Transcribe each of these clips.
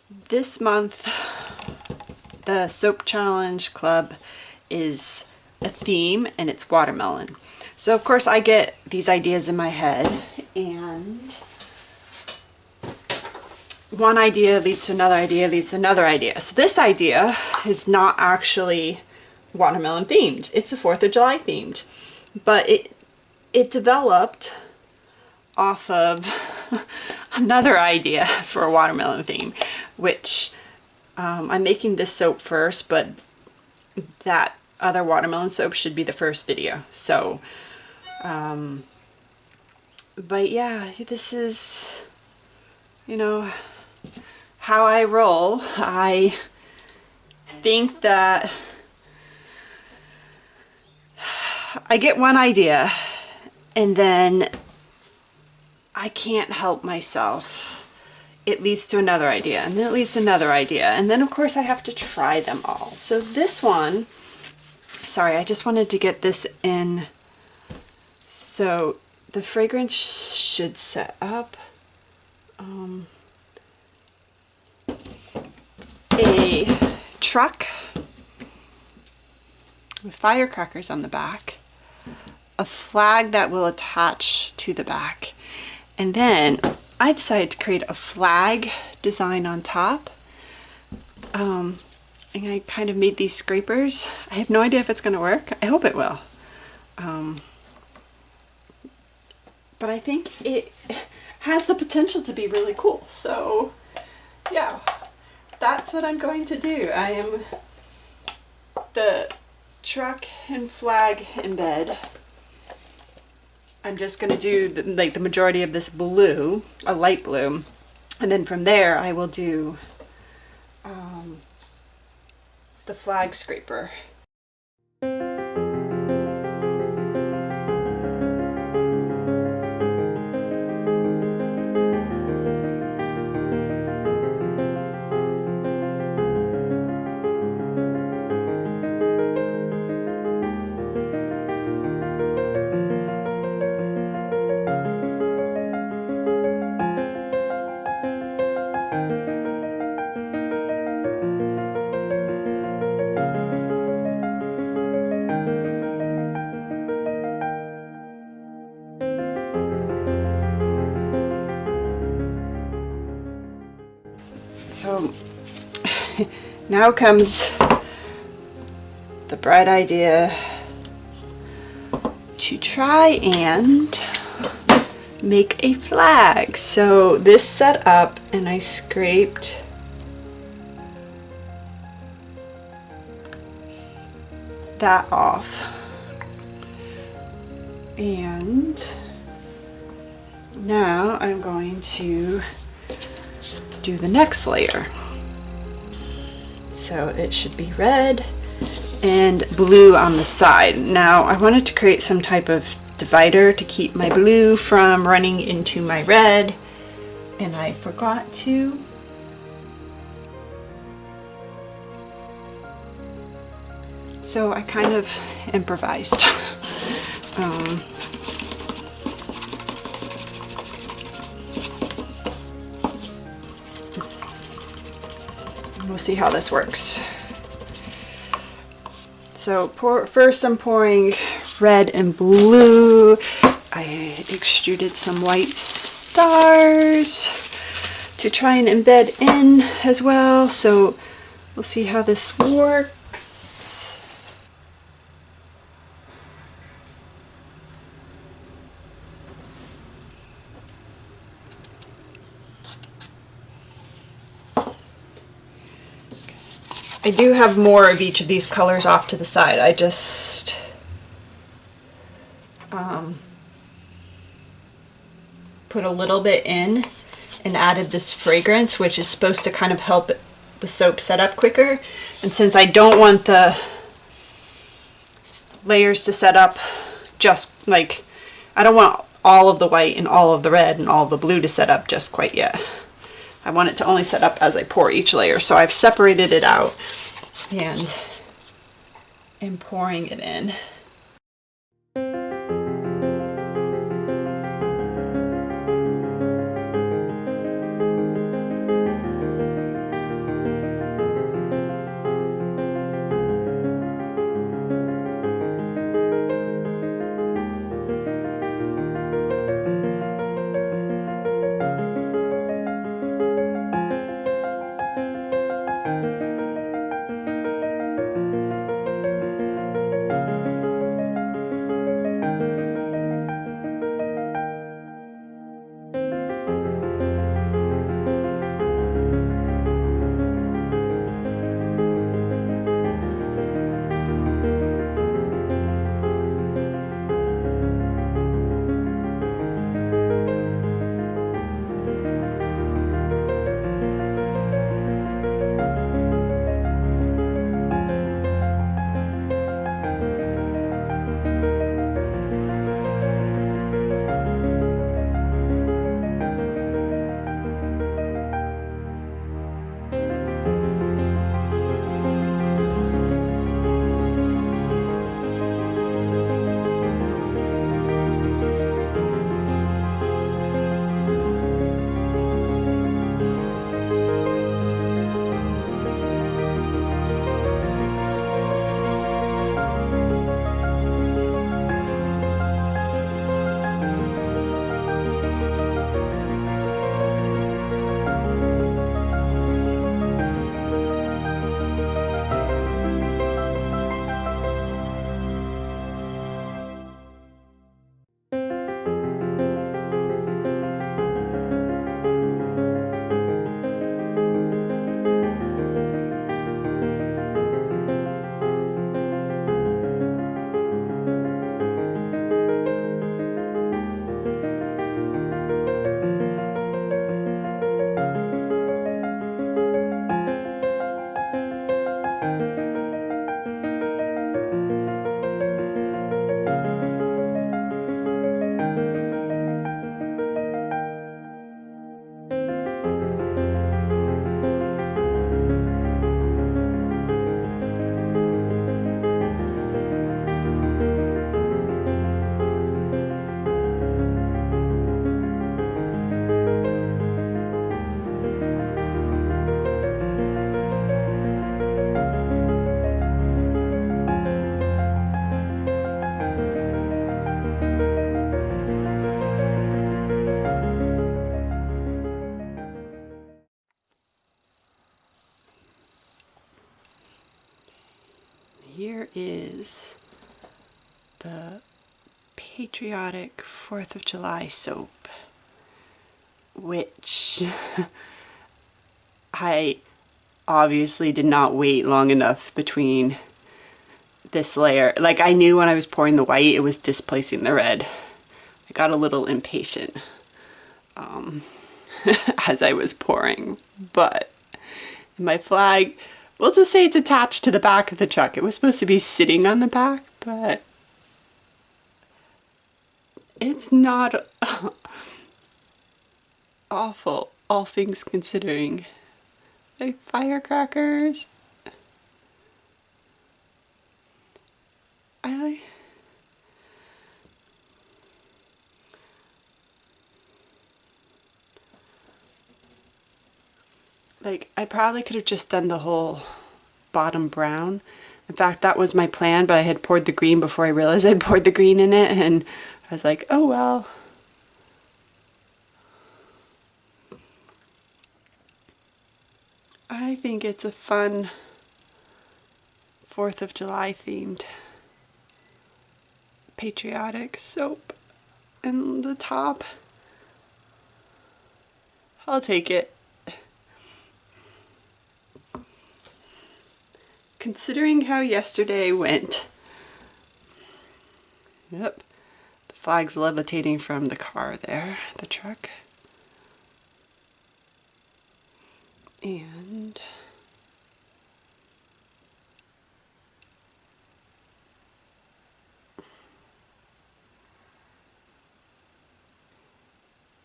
This month, the Soap Challenge Club is a theme, and it's watermelon. So of course I get these ideas in my head, and one idea leads to another idea leads to another idea. So this idea is not actually watermelon themed. It's a 4th of July themed. But it developed off of another idea for a watermelon theme, which I'm making this soap first, but that other watermelon soap should be the first video. So, but yeah, this is, you know, how I roll. I think that I get one idea and then I can't help myself. It leads to another idea, and then it leads to another idea, and then of course I have to try them all. So this one, sorry, I just wanted to get this in. So the fragrance should set up a truck with firecrackers on the back, a flag that will attach to the back, and then I decided to create a flag design on top. And I kind of made these scrapers. I have no idea if it's going to work. I hope it will. But I think it has the potential to be really cool. So yeah, that's what I'm going to do. I am the truck and flag embed. I'm just going to do the majority of this blue, a light blue, and then from there I will do the flag scraper. So now comes the bright idea to try and make a flag. So this set up, and I scraped that off, and now I'm going to do the next layer. So it should be red and blue on the side. Now I wanted to create some type of divider to keep my blue from running into my red, and I forgot to. So I kind of improvised. We'll see how this works. So first I'm pouring red and blue. I extruded some white stars to try and embed in as well. So we'll see how this works. I do have more of each of these colors off to the side. I just put a little bit in and added this fragrance, which is supposed to kind of help the soap set up quicker. And since I don't want the layers to set up just like, I don't want all of the white and all of the red and all of the blue to set up just quite yet. I want it to only set up as I pour each layer. So I've separated it out and am pouring it in. here is the patriotic 4th of July soap, which I obviously did not wait long enough between this layer. Like, I knew when I was pouring the white it was displacing the red. I got a little impatient as I was pouring, but my flag, we'll just say it's attached to the back of the truck. It was supposed to be sitting on the back, but it's not awful, all things considering. Like firecrackers. I probably could have just done the whole bottom brown. In fact, that was my plan, but I had poured the green before I realized I'd poured the green in it, and I was like, oh well. I think it's a fun 4th of July themed patriotic soap. And the top, I'll take it. Considering how yesterday went. Yep, the flag's levitating from the car there, the truck. And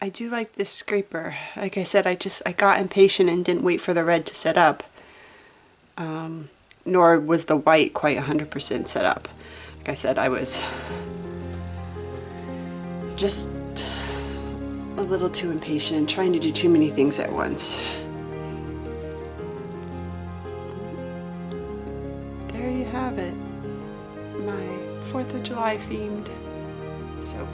I do like this scraper. Like I said, I got impatient and didn't wait for the red to set up. Nor was the white quite 100% set up. Like I said, I was just a little too impatient, trying to do too many things at once. There you have it. My 4th of July themed soap.